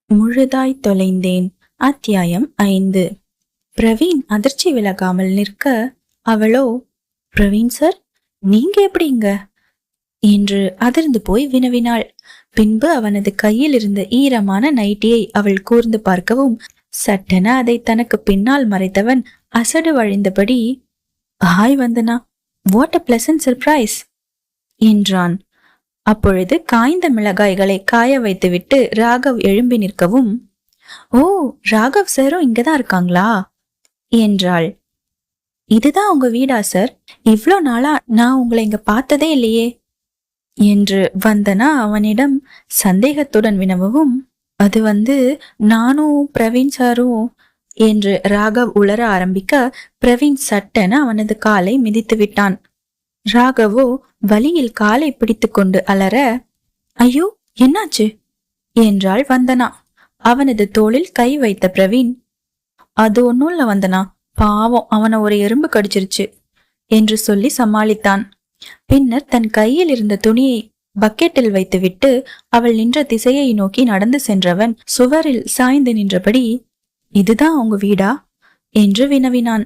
முழுதாய் தொலைந்தேன். அத்தியாயம் 5. பிரவீன் அதிர்ச்சி விலகாமல் நிற்க, அவளோ, பிரவீன் சார், நீங்க எப்படிங்க என்று அதிர்ந்து போய் வினவினாள். பின்பு அவனது கையில் இருந்த ஈரமான நைட்டியை அவள் கூர்ந்து பார்க்கவும், சட்டென அதை தனக்கு பின்னால் மறைத்தவன் அசடு வழிந்தபடி, hi Vandana, what a pleasant surprise என்றான். அப்பொழுது காய்ந்த மிளகாய்களை காய வைத்துவிட்டு ராகவ் எழும்பி நிற்கவும், ஓ, ராகவ் சாரும் இங்கதான் இருக்காங்களா என்றாள். இதுதான் உங்க வீடா சார்? இவ்ளோ நாளா நான் உங்களை இங்க பார்த்ததே இல்லையே என்று வந்தனா அவனிடம் சந்தேகத்துடன் வினவவும், அது நானும் பிரவீன் சாரும் என்று ராகவ் உளர ஆரம்பிக்க, பிரவீன் சட்டென அவனது காலை மிதித்து விட்டான். ராகவோ வலியில் காலை பிடித்து கொண்டு அலற, ஐயோ என்னாச்சு என்றாள் வந்தனா. அவனது தோளில் கை வைத்த பிரவீன், அது ஒன்னும் இல்ல வந்தனா, பாவம் அவனை ஒரு எறும்பு கடிச்சிருச்சு என்று சொல்லி சமாளித்தான். பின்னர் தன் கையில் இருந்த துணியை பக்கெட்டில் வைத்துவிட்டு அவள் நின்ற திசையை நோக்கி நடந்து சென்றவன் சுவரில் சாய்ந்து நின்றபடி, இதுதான் உங்க வீடா என்று வினவினான்.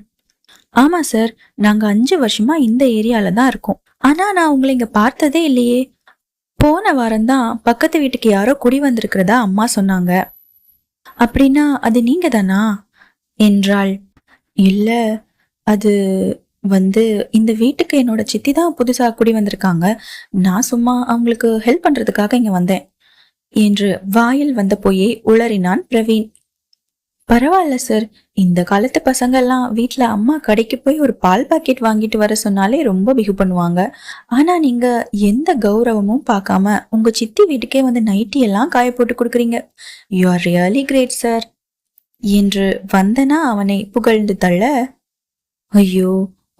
ஆமா சார், நாங்க 5 வருஷமா இந்த ஏரியால தான் இருக்கோம். ஆனா நான் உங்களை இங்க பார்த்ததே இல்லையே. போன வாரம்தான் பக்கத்து வீட்டுக்கு யாரோ குடி வந்திருக்கிறதா அம்மா சொன்னாங்க. அப்படின்னா அது நீங்க தானா என்றாள். இல்ல, அது இந்த வீட்டுக்கு என்னோட சித்தி தான் புதுசா குடி வந்திருக்காங்க. நான் சும்மா அவங்களுக்கு ஹெல்ப் பண்றதுக்காக இங்க வந்தேன் என்று வாயில் வந்த பொய்யை உளறினான் பிரவீன். பரவாயில்ல சார், இந்த காலத்து பசங்க எல்லாம் வீட்டுல அம்மா கடைக்கு போய் ஒரு பால் பாக்கெட் வாங்கிட்டு வர சொன்னாலே ரொம்ப பிகு பண்ணுவாங்க. ஆனா நீங்க எந்த கௌரவமும் பார்க்காம உங்க சித்தி வீட்டுக்கே நைட்டி எல்லாம் காய போட்டு கொடுக்குறீங்க. You are really great sir என்று வந்தனா அவனை புகழ்ந்து தள்ள, ஐயோ,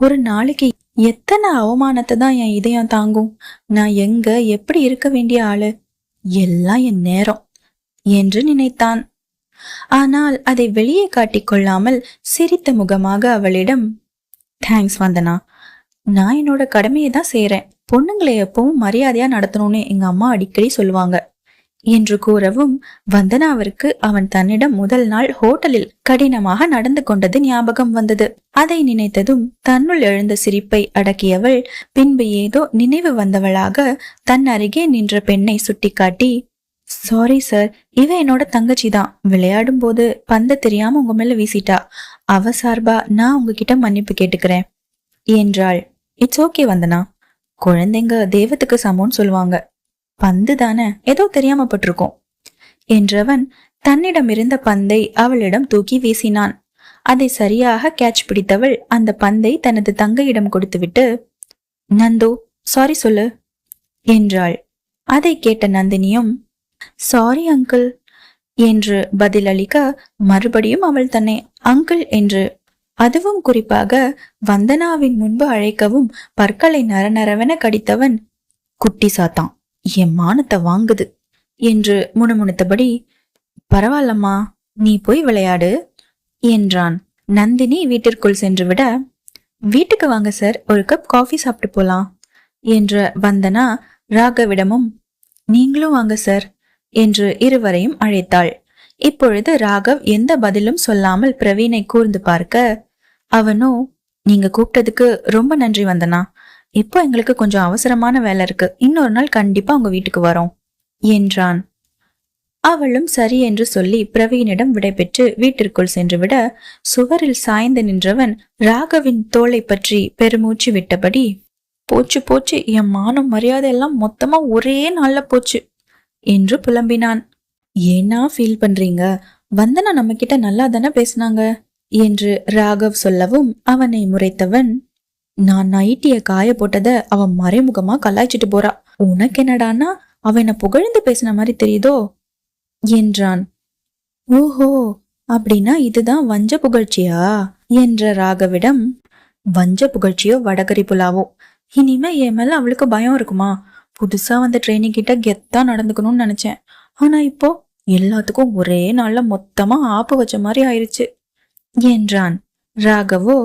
ஒரு நாளைக்கு எத்தனை அவமானத்தை தான் என் இதயம் தாங்கும். நான் எங்க எப்படி இருக்க வேண்டிய ஆளு, எல்லாம் என் நேரம் என்று நினைத்தான். ஆனால் அதை வெளியே காட்டிக் கொள்ளாமல் சிரித்த முகமாக அவளிடம், தேங்க்ஸ் வந்தனா, நான் என்னோட கடமையை தான் செய்யறேன். பொண்ணுங்களை எப்பவும் மரியாதையா நடத்தணும்னு எங்க அம்மா அடிக்கடி சொல்லுவாங்க என்று கூறவும், வந்தனாவிற்கு அவன் தன்னிடம் முதல் நாள் ஹோட்டலில் கடினமாக நடந்து கொண்டது ஞாபகம் வந்தது. அதை நினைத்ததும் தன்னுள் எழுந்த சிரிப்பை அடக்கியவள் பின்பு ஏதோ நினைவு வந்தவளாக தன் அருகே நின்ற பெண்ணை சுட்டிக்காட்டி, சாரி சார், இவ என்னோட தங்கச்சி தான். விளையாடும் போது பந்த தெரியாம உங்க மேல வீசிட்டா. அவ சார்பா நான் உங்ககிட்ட மன்னிப்பு கேட்டுக்கிறேன் என்றாள். இட்ஸ் ஓகே வந்தனா, குழந்தைங்க தெய்வத்துக்கு சமம்னு சொல்லுவாங்க. பந்து தானே, ஏதோ தெரியாம பட்டிருக்கோம் என்றவன் தன்னிடம் இருந்த பந்தை அவளிடம் தூக்கி வீசினான். அதை சரியாக கேட்ச் பிடித்தவள் அந்த பந்தை தனது தங்கையிடம் கொடுத்துவிட்டு, நந்து சாரி சொல்லு என்றாள். அதை கேட்ட நந்தினியும், சாரி அங்கிள் என்று பதிலளிக்க, மறுபடியும் அவள் தன்னை அங்கிள் என்று, அதுவும் குறிப்பாக வந்தனாவின் முன்பு அழைக்கவும் பற்களை நரநரவென கடித்தவன், குட்டி சாத்தான், என் மானத்தை வாங்குது என்று முணுமுணுத்தபடி, பரவாயில்லம்மா, நீ போய் விளையாடு என்றான். நந்தினி வீட்டிற்குள் சென்று விட, வீட்டுக்கு வாங்க சார், ஒரு கப் காஃபி சாப்பிட்டு போலாம் என்ற வந்தனா ராகவிடமும், நீங்களும் வாங்க சார் என்று இருவரையும் அழைத்தாள். இப்பொழுது ராகவ் எந்த பதிலும் சொல்லாமல் பிரவீனை கூர்ந்து பார்க்க, அவனோ, நீங்க கூப்பிட்டதுக்கு ரொம்ப நன்றி வந்தனா, இப்போ எங்களுக்கு கொஞ்சம் அவசரமான வேலை இருக்கு, இன்னொரு நாள் கண்டிப்பா உங்க வீட்டுக்கு வரோம் என்றான். அவளும் சரி என்று சொல்லி பிரவீனிடம் விடைபெற்று வீட்டிற்குள் சென்று விட, சுவரில் சாய்ந்து நின்றவன் ராகவின் தோளை பற்றி பெருமூச்சு விட்டபடி, போச்சு போச்சு, என் மானம் மரியாதை எல்லாம் மொத்தமா ஒரே நாள்ல போச்சு என்று புலம்பினான். ஏன்னா ஃபீல் பண்றீங்க, வந்தனா நம்ம கிட்ட நல்லா தானே பேசினாங்க என்று ராகவ் சொல்லவும் அவனை முறைத்தவன், நான் நைட்டிய காய போட்டத அவன் மறைமுகமா கலாய்ச்சிட்டு போறா. உனக்கு என்னடானா அவனை புகழ்ந்து பேசின மாதிரி தெரியுதோ என்றான். ஓஹோ, அப்படின்னா இதுதான் வஞ்ச புகழ்ச்சியா என்ற ராகவிடம், வஞ்ச புகழ்ச்சியோ வடகரி புலாவோ, இனிமே என் மேல அவளுக்கு பயம் இருக்குமா? புதுசா ட்ரெயினிங் கிட்ட கெத்தா நடந்துக்கணும்னு நினைச்சேன். ஆனா இப்போ எல்லாத்துக்கும் ஒரே நாள்ல மொத்தமா ஆப்பு வச்ச மாதிரி ஆயிருச்சு என்றான். ராகவோ,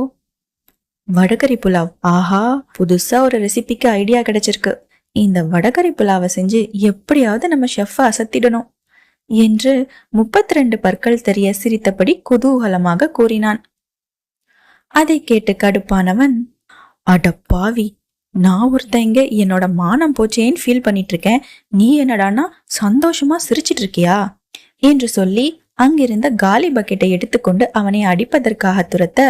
வடகரி புலாவ், ஆஹா, புதுசா ஒரு ரெசிபிக்கு ஐடியா கிடைச்சிருக்கு. இந்த வடகரி புலாவை செஞ்சு எப்படியாவது நம்ம ஷெஃப் அசத்திடணும் என்று 32 பற்கள் தெரிய சிரித்தபடி குதூகலமாக கூறினான். அதை கேட்டு கடுப்பானவன், அட பாவி, நான் ஒருத்தங்க என்னோட மானம் போச்சேன்னு ஃபீல் பண்ணிட்டு இருக்கேன், நீ என்னடானா சந்தோஷமா சிரிச்சிட்டு இருக்கியா என்று சொல்லி அங்கிருந்த காலி பக்கெட்டை எடுத்துக்கொண்டு அவனை அடிப்பதற்காக துரத்த,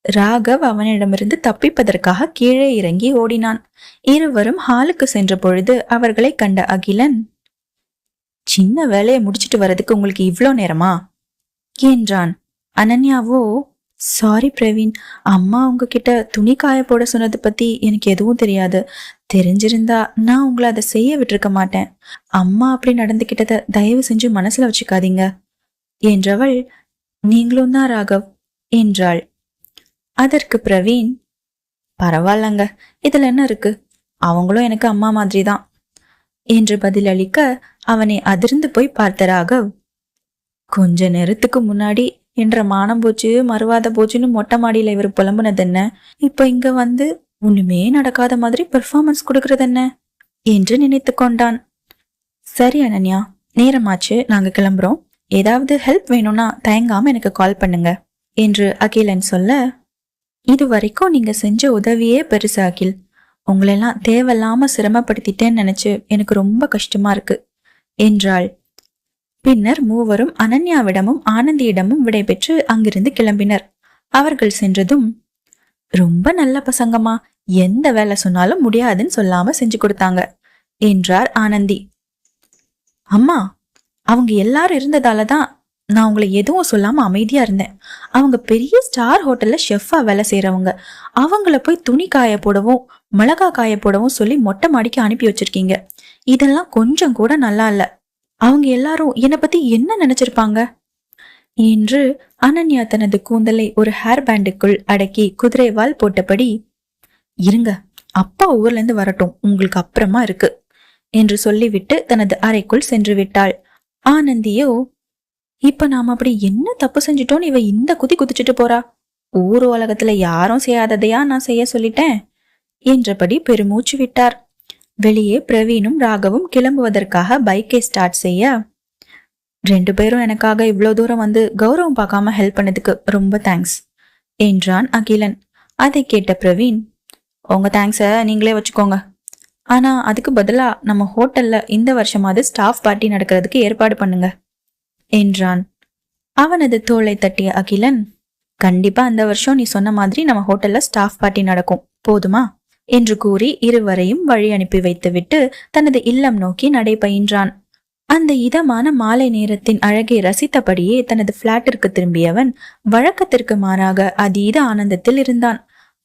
ராகவ் அவனிடமிருந்து தப்பிப்பதற்காக கீழே இறங்கி ஓடினான். இருவரும் ஹாலுக்கு சென்ற பொழுது அவர்களை கண்ட அகிலன், சின்ன வேலையை முடிச்சிட்டு வர்றதுக்கு உங்களுக்கு இவ்ளோ நேரமா என்றான். அனன்யாவோ, சாரி பிரவீன், அம்மா உங்ககிட்ட துணி காய போட சொன்னது பத்தி எனக்கு எதுவும் தெரியாது. தெரிஞ்சிருந்தா நான் உங்களை அதை செய்ய விட்டுருக்க மாட்டேன். அம்மா அப்படி நடந்துகிட்டத தயவு செஞ்சு மனசுல வச்சுக்காதீங்க என்றவள், நீங்களும் தான் ராகவ் என்றாள். அதற்கு பிரவீன், பரவாயில்லங்க, இதுல என்ன இருக்கு, அவங்களும் எனக்கு அம்மா மாதிரி தான் என்று பதிலளிக்க அவனை அதிர்ந்து போய் பார்த்த ராகவ், கொஞ்ச நேரத்துக்கு முன்னாடி என்ற மானம் போச்சு மறுவாத போச்சுன்னு மொட்டை மாடியில இவர் புலம்புனது என்ன, இப்ப இங்க வந்து ஒண்ணுமே நடக்காத மாதிரி பெர்ஃபார்மன்ஸ் கொடுக்கறது என்ன என்று நினைத்து கொண்டான். சரி அனன்யா, நேரமாச்சு, நாங்க கிளம்புறோம். ஏதாவது ஹெல்ப் வேணும்னா தயங்காம எனக்கு கால் பண்ணுங்க என்று அகிலன் சொல்ல, இது வரைக்கும் நீங்க செஞ்ச உதவியே பெருசு அகில். உங்களெல்லாம் தேவையில்லாம சிரமப்படுத்திட்டேன்னு நினைச்சு எனக்கு ரொம்ப கஷ்டமா இருக்கு என்றாள். பின்னர் மூவரும் அனன்யாவிடமும் ஆனந்தியிடமும் விடைபெற்று அங்கிருந்து கிளம்பினர். அவர்கள் சென்றதும், ரொம்ப நல்ல பசங்கம்மா, எந்த வேலை சொன்னாலும் முடியாதுன்னு சொல்லாம செஞ்சு கொடுத்தாங்க என்றார் ஆனந்தி. அம்மா, அவங்க எல்லாரும் இருந்ததாலதான் நான் உங்களை எதுவும் சொல்லாம அமைதியா இருந்தேன். அவங்க பெரிய ஸ்டார் ஹோட்டல்ல ஷெஃபா வேலை செய்யறவங்க. அவங்கள போய் துணி காய போடவும் மிளகா காய போடவும் சொல்லி மொட்டை மாடிக்கு அனுப்பி வச்சிருக்கீங்க. இதெல்லாம் கொஞ்சம் கூட நல்லா இல்ல. அவங்க எல்லாரும் என்னை பத்தி என்ன நினைச்சிருப்பாங்க என்று அனன்யா தனது கூந்தலை ஒரு ஹேர் பேண்டுக்குள் அடக்கி குதிரைவால் போட்டபடி, இருங்க, அப்பா ஊர்ல இருந்து வரட்டும், உங்களுக்கு அப்புறமா இருக்கு என்று சொல்லிவிட்டு தனது அறைக்குள் சென்று விட்டாள். ஆனந்தியோ, இப்ப நாம அப்படி என்ன தப்பு செஞ்சிட்டோன்னு இவ இந்த குதி குதிச்சுட்டு போறா, ஊர் உலகத்துல யாரும் செய்யாததையா நான் செய்ய சொல்லிட்டேன் என்றபடி பெருமூச்சு விட்டார். வெளியே பிரவீனும் ராகவும் கிளம்புவதற்காக பைக்கை ஸ்டார்ட் செய்ய, 2 பேரும் எனக்காக இவ்வளவு தூரம் வந்து கௌரவம் பார்க்காம ஹெல்ப் பண்ணதுக்கு ரொம்ப தேங்க்ஸ் என்றான் அகிலன். அதை கேட்ட பிரவீன், உங்க தேங்க்ஸ நீங்களே வச்சுக்கோங்க, ஆனா அதுக்கு பதிலா நம்ம ஹோட்டல்ல இந்த வருஷமாவது ஸ்டாஃப் பார்ட்டி நடக்கிறதுக்கு ஏற்பாடு பண்ணுங்க என்றான். அவனது தோளை தட்டிய அகிலன், கண்டிப்பா அந்த வருஷம் நீ சொன்ன மாதிரி நம்ம ஹோட்டல்ல ஸ்டாஃப் பார்ட்டி நடக்கும், போதுமா என்று கூறி இருவரையும் வழி அனுப்பி வைத்துவிட்டு தனது இல்லம் நோக்கி நடை பயின்றான். அந்த இதமான மாலை நேரத்தின் அழகை ரசித்தபடியே தனது பிளாட்டிற்கு திரும்பியவன் வழக்கத்திற்கு மாறாக அதீத ஆனந்தத்தில் இருந்தான்.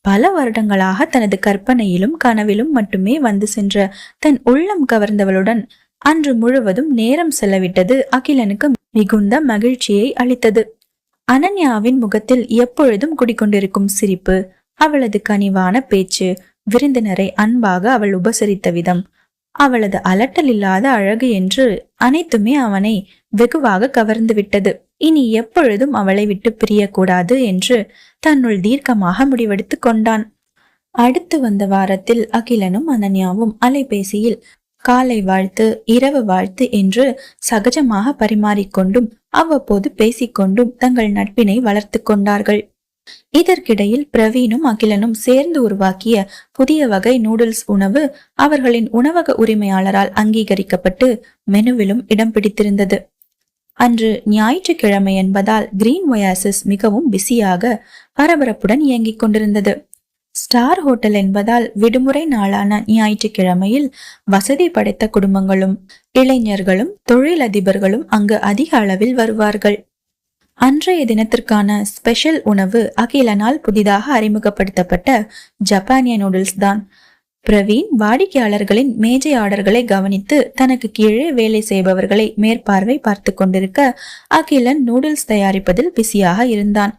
பல வருடங்களாக தனது கற்பனையிலும் கனவிலும் மட்டுமே வந்து சென்ற தன் உள்ளம் கவர்ந்தவளுடன் அன்று முழுவதும் நேரம் செலவிட்டது அகிலனுக்கு மிகுந்த மகிழ்ச்சியை அளித்தது. அனன்யாவின் முகத்தில் எப்பொழுதும் குடிக்கொண்டிருக்கும் சிரிப்பு, அவளது கனிவான பேச்சு, விருந்தினரை அன்பாக அவள் உபசரித்த விதம், அவளது அலட்டல் இல்லாத அழகு என்று அனைத்துமே அவனை வெகுவாக கவர்ந்து விட்டது. இனி எப்பொழுதும் அவளை விட்டு பிரியக்கூடாது என்று தன்னுள் தீர்க்கமாக முடிவெடுத்து கொண்டான். அடுத்து வந்த வாரத்தில் அகிலனும் அனன்யாவும் அலைபேசியில் காலை வாழ்த்து, இரவு வாழ்த்து என்று சகஜமாக பரிமாறிக்கொண்டும் அவ்வப்போது பேசிக்கொண்டும் தங்கள் நட்பினை வளர்த்து கொண்டார்கள். இதற்கிடையில் பிரவீனும் அகிலனும் சேர்ந்து உருவாக்கிய புதிய வகை நூடுல்ஸ் உணவு அவர்களின் உணவக உரிமையாளரால் அங்கீகரிக்கப்பட்டு மெனுவிலும் இடம் பிடித்திருந்தது. அன்று ஞாயிற்றுக்கிழமை என்பதால் கிரீன் ஒயாசிஸ் மிகவும் பிஸியாக பரபரப்புடன் இயங்கிக் கொண்டிருந்தது. ஸ்டார் ஹோட்டல் என்பதால் விடுமுறை நாளான ஞாயிற்றுக்கிழமையில் வசதி படைத்த குடும்பங்களும் இளைஞர்களும் தொழிலதிபர்களும் அங்கு அதிக அளவில் வருவார்கள். அன்றைய தினத்திற்கான ஸ்பெஷல் உணவு அகிலனால் புதிதாக அறிமுகப்படுத்தப்பட்ட ஜப்பானிய நூடுல்ஸ் தான். பிரவீன் வாடிக்கையாளர்களின் மேஜை ஆர்டர்களை கவனித்து தனக்கு கீழே வேலை செய்பவர்களை மேற்பார்வை பார்த்து கொண்டிருக்க அகிலன் நூடுல்ஸ் தயாரிப்பதில் பிஸியாக இருந்தான்.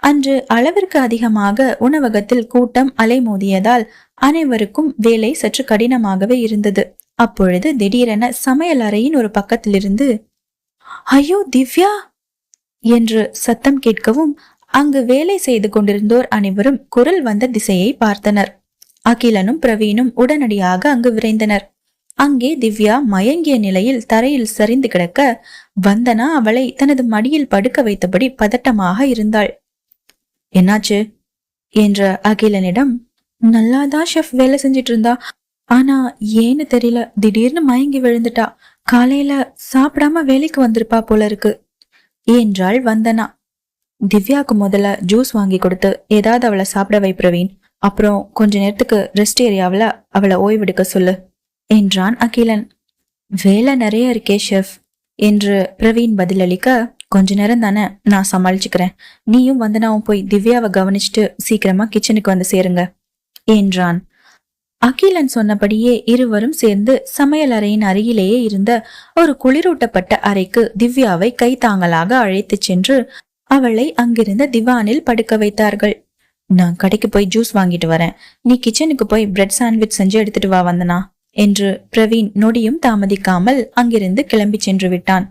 அன்று அளவிற்கு அதிகமாக உணவகத்தில் கூட்டம் அலைமோதியதால் அனைவருக்கும் வேலை சற்று கடினமாகவே இருந்தது. அப்பொழுது திடீரென சமையல் அறையின் ஒரு பக்கத்திலிருந்து, ஐயோ திவ்யா என்று சத்தம் கேட்கவும் அங்கு வேலை செய்து கொண்டிருந்தோர் அனைவரும் குரல் வந்த திசையை பார்த்தனர். அகிலனும் பிரவீனும் உடனடியாக அங்கு விரைந்தனர். அங்கே திவ்யா மயங்கிய நிலையில் தரையில் சரிந்து கிடக்க வந்தனா அவளை தனது மடியில் படுக்க வைத்தபடி பதட்டமாக இருந்தாள். என்னாச்சு என்ற அகிலனிடம், நல்லாதான் ஷெஃப் வேலை செஞ்சிட்டு இருந்தா, ஆனா ஏன்னு தெரியல திடீர்னு மயங்கி விழுந்துட்டா. காலையில சாப்பிடாம வேலைக்கு வந்திருப்பா போல இருக்கு என்றாள் வந்தனா. திவ்யாவுக்கு முதல்ல ஜூஸ் வாங்கி கொடுத்து ஏதாவது அவளை சாப்பிட வை பிரவீன். அப்புறம் கொஞ்ச நேரத்துக்கு ரெஸ்ட் ஏரியாவில் அவளை ஓய்வெடுக்க சொல்லு என்றான் அகிலன். வேலை நிறைய இருக்கே ஷெஃப் என்று பிரவீன் பதிலளிக்க, கொஞ்ச நேரம் தானே, நான் சமாளிச்சுக்கிறேன். நீயும் வந்தனாவும் போய் திவ்யாவை கவனிச்சுட்டு சீக்கிரமா கிச்சனுக்கு வந்து சேருங்க என்றான். அகிலன் சொன்னபடியே இருவரும் சேர்ந்து சமையல் அறையின் அருகிலேயே இருந்த ஒரு குளிரூட்டப்பட்ட அறைக்கு திவ்யாவை கைத்தாங்கலாக அழைத்து சென்று அவளை அங்கிருந்த திவானில் படுக்க வைத்தார்கள். நான் கடைக்கு போய் ஜூஸ் வாங்கிட்டு வரேன், நீ கிச்சனுக்கு போய் பிரெட் சாண்ட்விச் செஞ்சு எடுத்துட்டு வா வந்தனா என்று பிரவீன் நொடியும் தாமதிக்காமல் அங்கிருந்து கிளம்பி சென்று விட்டான்.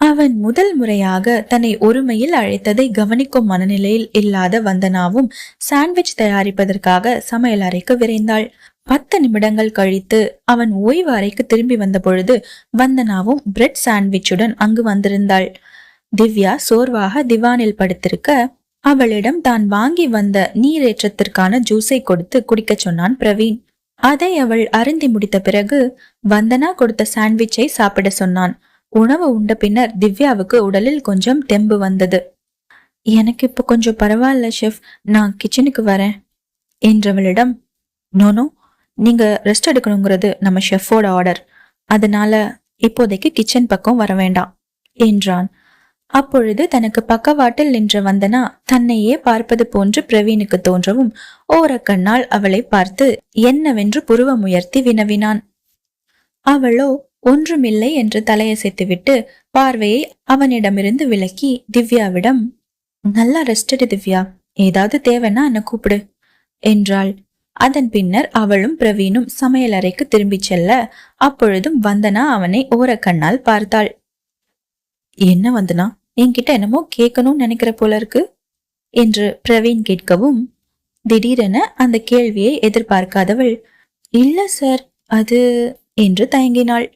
அவன் முதல் முறையாக தன்னை ஒருமையில் அழைத்ததை கவனிக்கும் மனநிலையில் இல்லாத வந்தனாவும் சாண்ட்விச் தயாரிப்பதற்காக சமையல் அறைக்கு விரைந்தாள். 10 நிமிடங்கள் கழித்து அவன் ஓய்வு அறைக்கு திரும்பி வந்த பொழுது வந்தனாவும் பிரெட் சாண்ட்விச்சுடன் அங்கு வந்திருந்தாள். திவ்யா சோர்வாக திவானில் படுத்திருக்க அவளிடம் தான் வாங்கி வந்த நீரேற்றத்திற்கான ஜூஸை கொடுத்து குடிக்க சொன்னான் பிரவீன். அதை அவள் அருந்தி முடித்த பிறகு வந்தனா கொடுத்த சாண்ட்விச்சை சாப்பிட சொன்னான். உணவு உண்ட பின்னர் திவ்யாவுக்கு உடலில் கொஞ்சம் தெம்பு வந்தது. எனக்கு இப்ப கொஞ்சம் பரவாயில்ல ஷெஃப், நான் கிச்சனுக்கு வரேன் என்றவளிடம், நோனோ, நீங்க ரெஸ்ட் எடுக்கணுங்கிறது நம்ம ஷெஃபோட ஆர்டர், அதனால இப்போதைக்கு கிச்சன் பக்கம் வர வேண்டாம் என்றான். அப்பொழுது தனக்கு பக்கவாட்டில் நின்ற வந்தனா தன்னையே பார்ப்பது போன்று பிரவீனுக்கு தோன்றவும் ஓரக்கண்ணால் அவளை பார்த்து என்னவென்று புருவம் உயர்த்தி வினவினான். அவளோ ஒன்றுமில்லை என்று தலையசைத்துவிட்டு பார்வையை அவனிடமிருந்து விலக்கி திவ்யாவிடம், நல்லா ரெஸ்ட் எடு திவ்யா, ஏதாவது தேவைன்னா என்ன கூப்பிடு என்றாள். அதன் பின்னர் அவளும் பிரவீனும் சமையல் அறைக்கு திரும்பி செல்ல அப்பொழுதும் வந்தனா அவனை ஓரக்கண்ணால் பார்த்தாள். என்ன வந்தனா, என்கிட்ட என்னமோ கேட்கணும்னு நினைக்கிற போல இருக்கு என்று பிரவீன் கேட்கவும் திடீரென அந்த கேள்வியை எதிர்பார்க்காதவள், இல்ல சார், அது என்று தயங்கினாள்.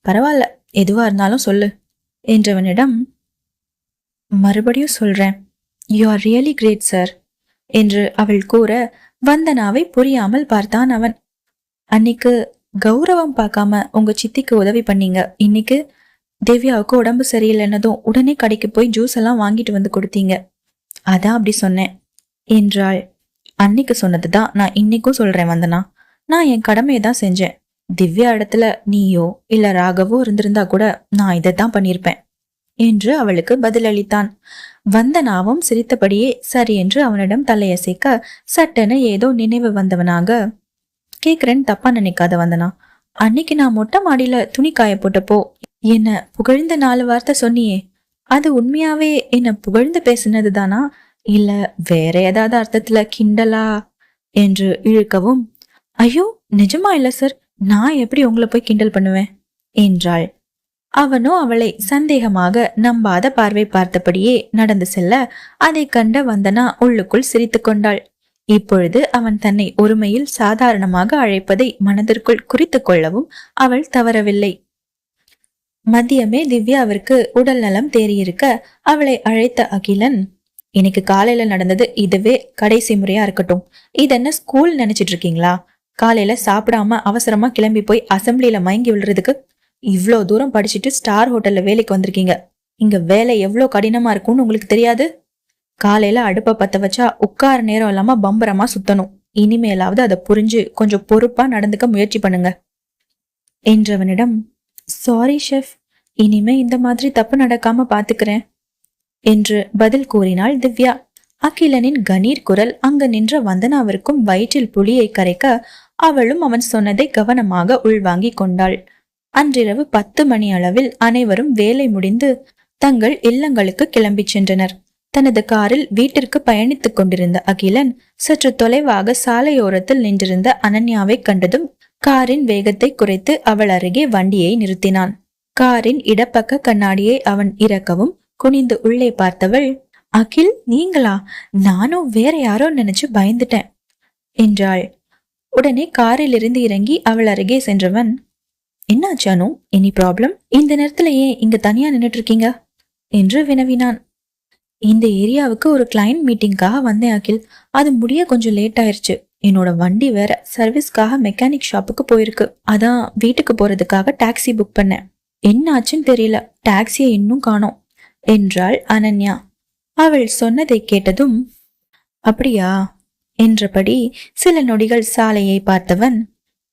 பரவாயில்ல, எதுவா இருந்தாலும் சொல்லு என்றவனிடம், மறுபடியும் சொல்றேன், you are really great sir என்று அவள் கூற வந்தனாவை புரியாமல் பார்த்தான் அவன். அன்னைக்கு கௌரவம் பார்க்காம உங்க சித்திக்கு உதவி பண்ணீங்க, இன்னைக்கு திவ்யாவுக்கு உடம்பு சரியில்லைன்னதும் உடனே கடைக்கு போய் ஜூஸ் எல்லாம் வாங்கிட்டு வந்து கொடுத்தீங்க, அதான் அப்படி சொன்னேன் என்றாள். அன்னைக்கு சொன்னதுதான் நான் இன்னைக்கும் சொல்றேன் வந்தனா, நான் என் கடமையை தான் செஞ்சேன். திவ்யா இடத்துல நீயோ இல்ல ராகவோ இருந்திருந்தா கூட நான் இதைத்தான் பண்ணிருப்பேன் என்று அவளுக்கு பதிலளித்தான். வந்தனாவும் சிரித்தபடியே சரி என்று அவனிடம் தலையசைக்க சட்டென ஏதோ நினைவு வந்தவனாக, கேக்குறேன்னு தப்பா நினைக்காத வந்தனா, அன்னைக்கு நான் மொட்டை மாடியில துணி காய போட்டப்போ என்ன புகழ்ந்த 4 வார்த்தை சொன்னியே, அது உண்மையாவே என்ன புகழ்ந்து பேசினது தானா இல்ல வேற ஏதாவது அர்த்தத்துல கிண்டலா என்று இழுக்கவும், ஐயோ நிஜமா இல்ல சார், நான் எப்படி உங்களை போய் கிண்டல் பண்ணுவேன் என்றாள். அவனோ அவளை சந்தேகமாக நம்பாத பார்வை பார்த்தபடியே நடந்து செல்ல அதை கண்ட வந்தனா உள்ளுக்குள் சிரித்து கொண்டாள். இப்பொழுது அவன் தன்னை ஒருமையில் சாதாரணமாக அழைப்பதை மனதிற்குள் குறித்து கொள்ளவும் அவள் தவறவில்லை. மதியமே திவ்யாவிற்கு உடல் நலம் தேறியிருக்க அவளை அழைத்த அகிலன், இன்னைக்கு காலையில நடந்தது இதுவே கடைசி முறையா இருக்கட்டும், இதென்ன ஸ்கூல் நினைச்சிட்டு இருக்கீங்களா? காலையில சாப்பிடாம அவசரமா கிளம்பி போய் அசம்பிளியில மயங்கி விழுறதுக்கு இவ்வளோ தூரம் படிச்சுட்டு ஸ்டார் ஹோட்டல்ல வேலைக்கு வந்திருக்கீங்க. இங்க வேலை எவ்வளவு கடினமா இருக்கும்னு உங்களுக்கு தெரியாது? காலையில அடுப்ப பத்த வச்சா உட்கார நேரம் இல்லாம பம்பரமா சுத்தணும். இனிமேலாவது அதை புரிஞ்சு கொஞ்சம் பொறுப்பா நடந்துக்க முயற்சி பண்ணுங்க என்றவனிடம், சாரி ஷெஃப், இனிமே இந்த மாதிரி தப்பு நடக்காம பாத்துக்கிறேன் என்று பதில் கூறினாள் திவ்யா. அகிலனின் கணீர் குரல் அங்கு நின்ற வந்தனாவிற்கும் வயிற்றில் புளியை கரைக்க அவளும் அவன் சொன்னதை கவனமாக உள்வாங்கி கொண்டாள். அன்றிரவு 10 மணி அளவில் அனைவரும் வேலை முடிந்து தங்கள் இல்லங்களுக்கு கிளம்பி சென்றனர். தனது காரில் வீட்டிற்கு பயணித்துக் கொண்டிருந்த அகிலன் சற்று தொலைவாக சாலையோரத்தில் நின்றிருந்த அனன்யாவை கண்டதும் காரின் வேகத்தை குறைத்து அவள் அருகே வண்டியை நிறுத்தினான். காரின் இடப்பக்க கண்ணாடியை அவன் இறக்கவும் குனிந்து உள்ளே பார்த்தவள், அகில் நீங்களா? நானும் வேற யாரோ நினைச்சு பயந்துட்டேன் என்றாள். உடனே காரில் இருந்து இறங்கி அவள் அருகே சென்றவன், என்னாச்சு அனு, எனி ப்ராப்ளம்? இந்த நேரத்துல ஏன் இங்க தனியா நின்னுட்டு இருக்கீங்க என்று வினவினான். இந்த ஏரியாவுக்கு ஒரு கிளைண்ட் மீட்டிங்காக வந்தேன் அகில். அது முடிய கொஞ்சம் லேட் ஆயிருச்சு. என்னோட வண்டி வேற சர்வீஸ்க்காக மெக்கானிக் ஷாப்புக்கு போயிருக்கு. அதான் வீட்டுக்கு போறதுக்காக டாக்ஸி புக் பண்ணேன். என்ன ஆச்சுன்னு தெரியல, டாக்ஸியை இன்னும் காணோம் என்றாள் அனன்யா. அவள் சொன்னதை கேட்டதும், அப்படியா என்றபடி சில நொடிகள் சாலையை பார்த்தவன்,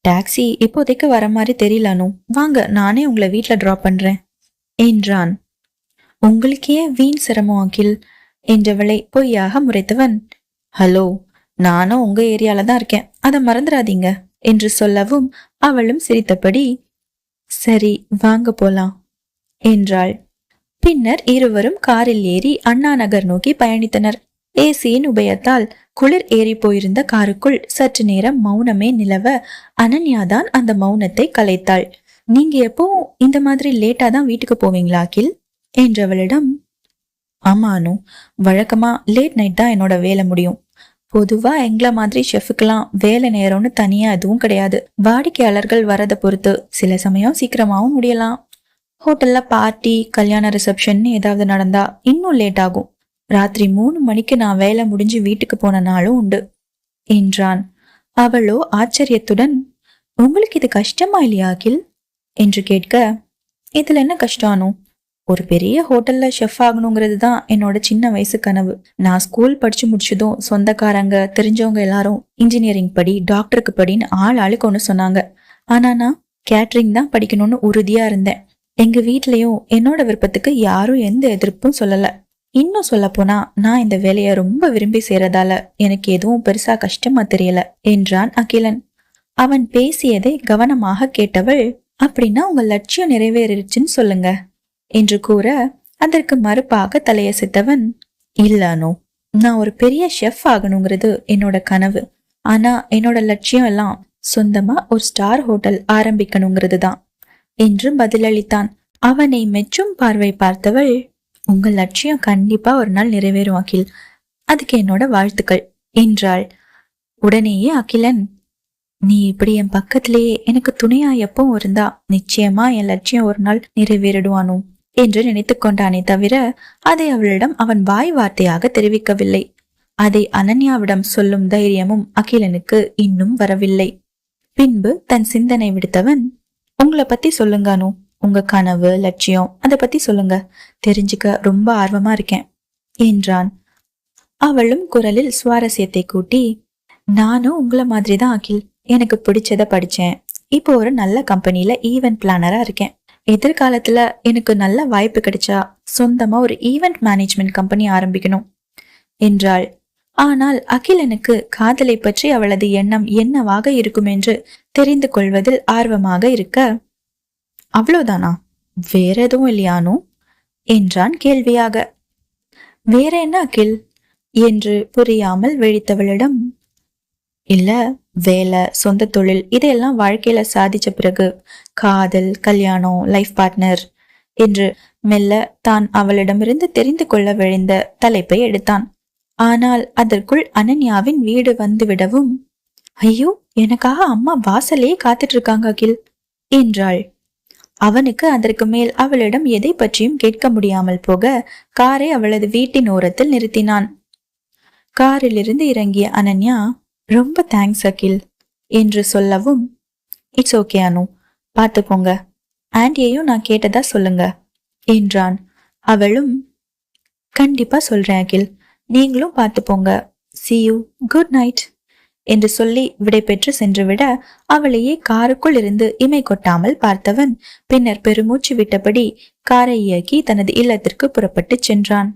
டாக்ஸி இப்போதைக்கு வர மாதிரி தெரியல அனு, வாங்க நானே உங்களை வீட்டுல டிராப் பண்றேன் என்றான். உங்களுக்கே வீண் சிரமம் அகில் என்றவளை பொய்யாக முறைத்தவன், ஹலோ, நானும் உங்க ஏரியால தான் இருக்கேன், அதை மறந்துடாதீங்க என்று சொல்லவும் அவளும் சிரித்தபடி, சரி வாங்க போலாம் என்றாள். பின்னர் இருவரும் காரில் ஏறி அண்ணா நகர் நோக்கி பயணித்தனர். ஏசியின் உபயத்தால் குளிர் ஏறி போயிருந்த காருக்குள் சற்று நேரம் மௌனமே நிலவ அனன்யாதான் அந்த மௌனத்தை கலைத்தாள். நீங்க எப்போ இந்த மாதிரி லேட்டா தான் வீட்டுக்கு போவீங்களா அகில் என்றவளிடம், ஆமா அனு, வழக்கமா லேட் நைட் தான் என்னோட வேலை முடியும். பொதுவா எங்கள மாதிரி ஷெஃபுக்கெல்லாம் வேலை நேரம்னு தனியா எதுவும் கிடையாது. வாடிக்கையாளர்கள் வரதை பொறுத்து சில சமயம் சீக்கிரமாவும் முடியலாம். ஹோட்டல்ல பார்ட்டி, கல்யாண ரிசப்ஷன் ஏதாவது நடந்தா இன்னும் லேட் ஆகும். ராத்திரி 3 மணிக்கு நான் வேலை முடிஞ்சு வீட்டுக்கு போன நாளும் உண்டு என்றான். அவளோ ஆச்சரியத்துடன், உங்களுக்கு இது கஷ்டமா இல்லையா அகில் என்று கேட்க, இதுல என்ன கஷ்டம்? ஒரு பெரிய ஹோட்டல்ல ஷெஃப் ஆகணுங்கிறது தான் என்னோட சின்ன வயசு கனவு. நான் ஸ்கூல் படிச்சு முடிச்சதும் சொந்தக்காரங்க தெரிஞ்சவங்க எல்லாரும் இன்ஜினியரிங் படி, டாக்டருக்கு படின்னு ஆளுக்கு ஒன்று சொன்னாங்க. ஆனா நான் கேட்டரிங் தான் படிக்கணும்னு உறுதியா இருந்தேன். எங்க வீட்லயும் என்னோட விருப்பத்துக்கு யாரும் எந்த எதிர்ப்பும் சொல்லல. இன்னும் சொல்ல போனா நான் இந்த வேலையை ரொம்ப விரும்பி செய்யறதால எனக்கு எதுவும் பெருசா கஷ்டமா தெரியல என்றான் அகிலன். அவன் பேசியதை கவனமாக கேட்டவள், அப்படின்னா உங்க லட்சியம் நிறைவேறிடுச்சுன்னு சொல்லுங்க என்று கூற, அதற்கு மறுப்பாக தலையசைத்தவன், இல்லனோ, நான் ஒரு பெரிய ஷெஃப் ஆகணுங்கிறது என்னோட கனவு. ஆனா என்னோட லட்சியம் எல்லாம் சொந்தமா ஒரு ஸ்டார் ஹோட்டல் ஆரம்பிக்கணுங்கிறது தான் என்று பதிலளித்தான். அவனை மெச்சும் பார்வை பார்த்தவள், உங்க லட்சியம் கண்டிப்பா ஒரு நாள் நிறைவேறும் அகில், அதுக்கு என்னோட வாழ்த்துக்கள் என்றாள். உடனேயே அகிலன், நீ இப்படி என் பக்கத்திலேயே எனக்கு துணையா எப்பவும் இருந்தா நிச்சயமா என் லட்சியம் ஒரு நாள் நிறைவேறிடுவானோ என்று நினைத்து கொண்டானே தவிர அதை அவளிடம் அவன் வாய் வார்த்தையாக தெரிவிக்கவில்லை. அதை அனன்யாவிடம் சொல்லும் தைரியமும் அகிலனுக்கு இன்னும் வரவில்லை. பின்பு தன் சிந்தனை விடுத்தவன், உங்களை பத்தி சொல்லுங்க அனு, உங்க கனவு, லட்சியம், அதை பத்தி சொல்லுங்க, தெரிஞ்சுக்க ரொம்ப ஆர்வமா இருக்கேன் என்றான். அவளும் குரலில் சுவாரஸ்யத்தை கூட்டி, நானும் உங்களை மாதிரிதான் அகில், எனக்கு பிடிச்சத படிச்சேன். இப்போ ஒரு நல்ல கம்பெனில ஈவென்ட் பிளானரா இருக்கேன். எதிர்காலத்துல எனக்கு நல்ல வாய்ப்பு கிடைச்சா சொந்தமா ஒரு ஈவென்ட் மேனேஜ்மெண்ட் கம்பெனி ஆரம்பிக்கணும் என்றாள். ஆனால் அகிலனுக்கு காதலை பற்றி அவளது எண்ணம் என்னவாக இருக்கும் என்று தெரிந்து கொள்வதில் ஆர்வமாக இருக்க, அவ்வளவுதானா, வேற எதுவும் இல்லையானோ என்றான் கேள்வியாக. வேற என்ன அகில் என்று புரியாமல் விழித்தவளிடம், இல்ல, வேலை, சொந்த தொழில், இதையெல்லாம் வாழ்க்கையில சாதிச்ச பிறகு காதல், கல்யாணம், லைஃப் பார்ட்னர் என்று மெல்ல தான் அவளிடமிருந்து தெரிந்து கொள்ள விழைந்த தலைப்பை எடுத்தான். ஆனால் அதற்குள் அனன்யாவின் வீடு வந்து விடவும், ஐயோ, எனக்காக அம்மா வாசலே காத்துட்டு இருக்காங்க அகில் என்றாள். அவனுக்கு அதற்கு மேல் அவளிடம் எதை பற்றியும் கேட்க முடியாமல் போக காரை அவளது வீட்டின் ஓரத்தில் நிறுத்தினான். காரிலிருந்து இறங்கிய அனன்யா, ரொம்ப தேங்க்ஸ் அகில் என்று சொல்லவும், இட்ஸ் ஓகே அனு, பார்த்துக்கோங்க, ஆண்டியையும் நான் கேட்டதா சொல்லுங்க என்றான். அவளும், கண்டிப்பா சொல்றேன் அகில், நீங்களும் பார்த்து போங்க, see you, குட் நைட் என்று சொல்லி விடை பெற்று சென்றுவிட அவளையே காருக்குள் இருந்து இமை கொட்டாமல் பார்த்தவன் பின்னர் பெருமூச்சு விட்டபடி காரை இயக்கி தனது இல்லத்திற்கு புறப்பட்டு சென்றான்.